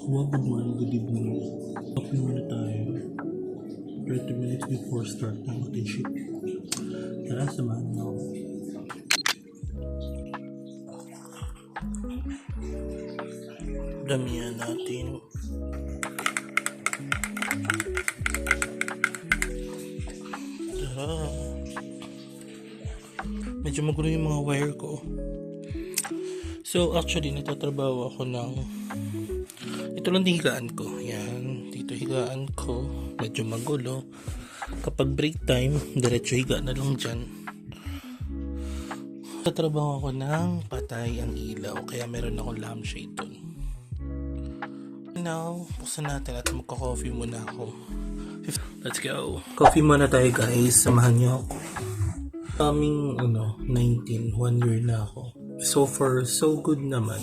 Well, good morning, good evening. Coffee muna tayo. 30 minutes before start ng ating shift. Tara, samahan niyo ako. Damihan natin. Tara. Medyo magulo yung mga wire ko. So, actually, nagtatrabaho ako ng ito lang yung higaan ko. Yan. Dito higaan ko. Medyo magulo. Kapag break time, diretso higa na lang dyan. Tatrabaho ako ng patay ang ilaw. Kaya meron akong lampshade dun. Now, buksan natin at magka-coffee muna ako. Let's go. Coffee muna tayo guys. Samahan niyo ako. Coming 19, 1 year na ako. So far, so good naman.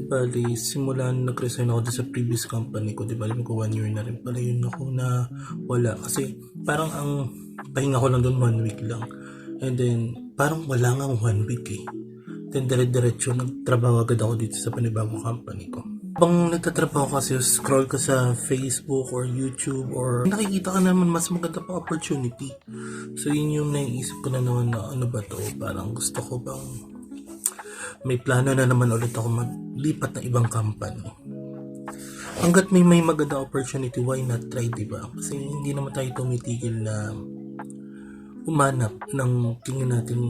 Bali, simula nag-resign ako sa previous company ko, di ba, ko 1 year na rin pala yun ako na wala. Kasi parang ang pahinga ko lang doon 1 week lang. And then, parang wala nga 1 week eh. Then, dire-diretso, nagtrabaho agad ako dito sa panibagong company ko. Habang nagtatrabaho kasi, scroll ka sa Facebook or YouTube or nakikita ka naman mas maganda pa opportunity. So, yun yung naiisip ko na naman na ano ba to, parang gusto ko bang may plano na naman ulit ako maglipat ng ibang company. Hanggat may maganda opportunity, why not try, diba? Kasi hindi naman tayo tumitigil na umanap ng tingin natin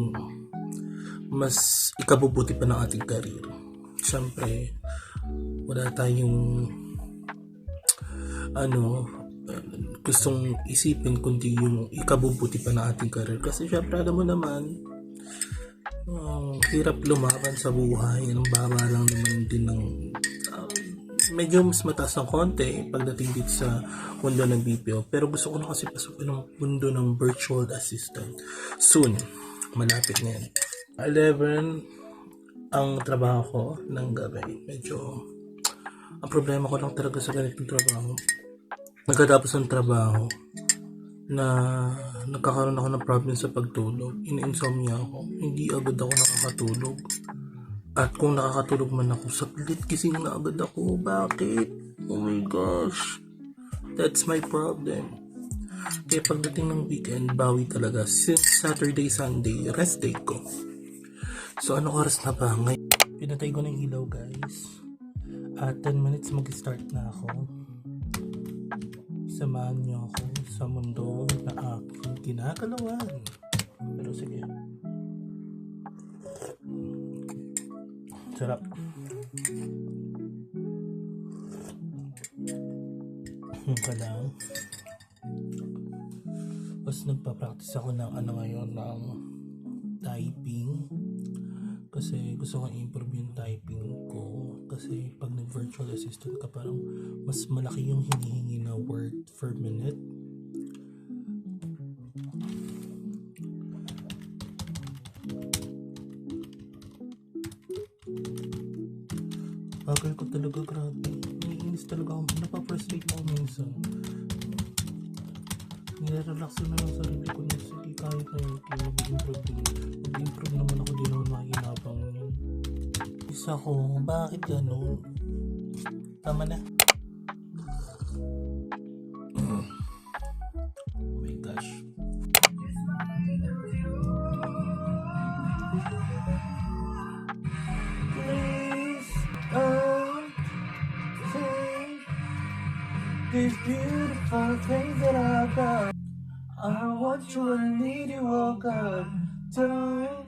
mas ikabubuti pa ng ating career. Siyempre, wala tayong gustong isipin kundi yung ikabubuti pa ng ating career. Kasi siyempre, alam mo naman, hirap lumaban sa buhay. Ang baba lang naman din ng medyo mas mataas ng konti pagdating dito sa mundo ng BPO. Pero gusto ko na kasi pasukin ng mundo ng virtual assistant. Soon. Malapit na yan. 11 ang trabaho ko ng gabi. Medyo ang problema ko lang talaga sa ganitong trabaho. Nagkatapos ng trabaho na nagkakaroon ako ng problem sa pagtulog. In-insomnia ako. Hindi agad ako nakakatulog. At kung nakakatulog man ako, saglit gising na agad ako. Bakit? Oh my gosh. That's my problem. Kaya pagdating ng weekend, bawi talaga. Since Saturday, Sunday, rest day ko. So ano oras na ba? Ngayon, pinatay ko ng ilaw guys. At 10 minutes mag-start na ako. Samahan niyo ako sa mundo na aking ginagalawan. Pero sige. Sarap. Ka lang. Tapos nagpa-practice ako ng ngayon ng typing. Kasi gusto ko i-improve yung typing ko. Kasi pag nag-virtual assistant ka, parang mas malaki yung hinihingi na word per minute. Bagal ko talaga, grabe. Naiinis talaga ako. Napaprustrate ako minsan. Nire-relax na lang sarili ko na sige, kahit na yun. Mag-improve naman ako, di naman makinabang yun. Isa ko, bakit ganun? Tama na. Oh my gosh. Please, take these beautiful things that I've got. I want you, I need you, oh God. Don't